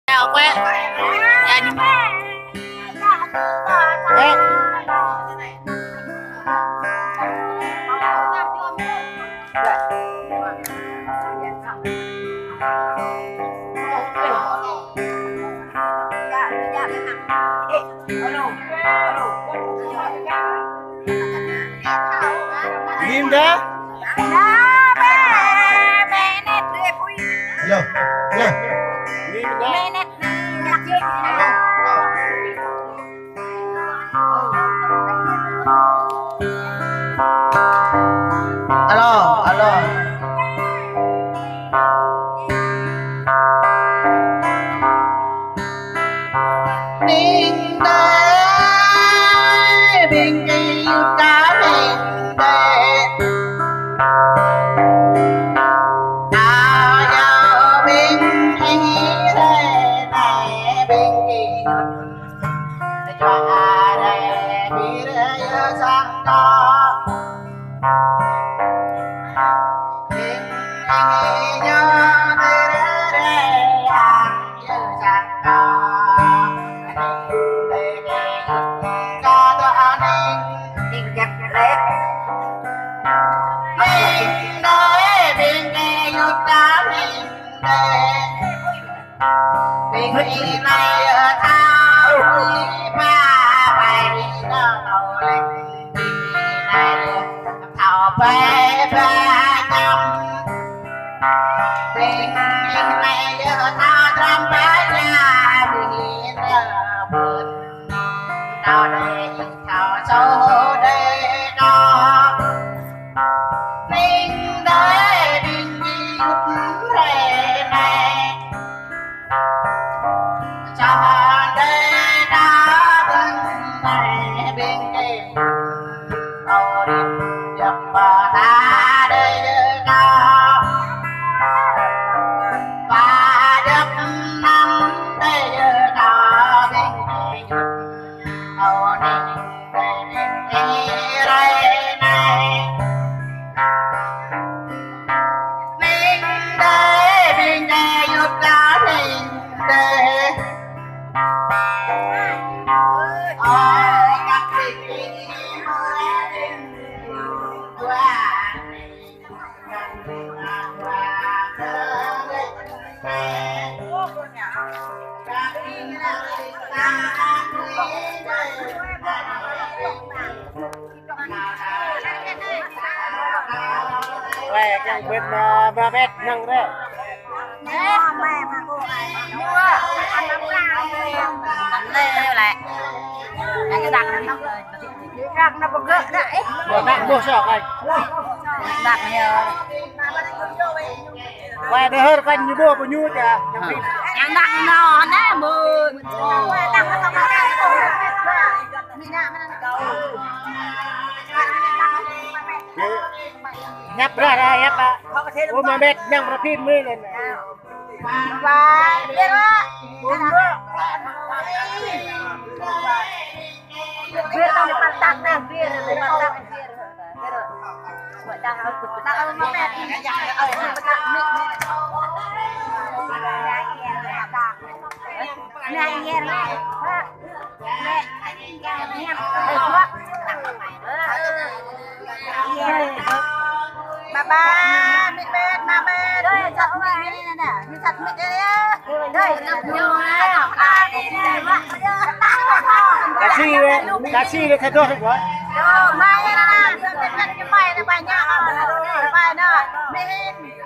Chào quê. Dạ nhưng mà Ghim đó. Lo, lo. Ghim đó. Alo, alo. Ninh đế bình kỳ cá ninh đế à giờ bình kỳ thế này bình kỳ cho đây bị đây sang đó bình kỳ nhớ đây hàng như sang đó Bình này thao ba bài nó đầu lên bình này thao ba ba năm bình này thao trăm ba nhà bình buồn nào đây thao sâu đây đó bình đây bình rút này cho đây đã bên này bên kia tàu đi dập bờ ta đây đó và dập năm đây đó bên kia tàu đi bên kia đây này bên đây bên đây giúp ta bên đây Vậy chẳng biết ba mét nâng đấy. mẹ mà cô này mua ăn nấm lao nấm lê lại cái đặt nó răng nó bự đấy Rồi bạn mua sao anh? đặt nhiều Quay để hơn quanh như mua bao nhiêu kìa. ăn đặt nó nè mười đặt nó không có Nhấp ra đây nhấp à. Ôi mà mệt nhầm ra phim mới lên này. và biết đó biết tao phải tắt nè biết rồi phải tắt biết rồi vậy tao mà mẹ thì ở đây tắt mic này nghe này bà mẹ ba mẹ đây chặt mic này nè như chặt mic đây đây nhiều này Cá chi đấy thay đổi rồi. mai nha nè cái mày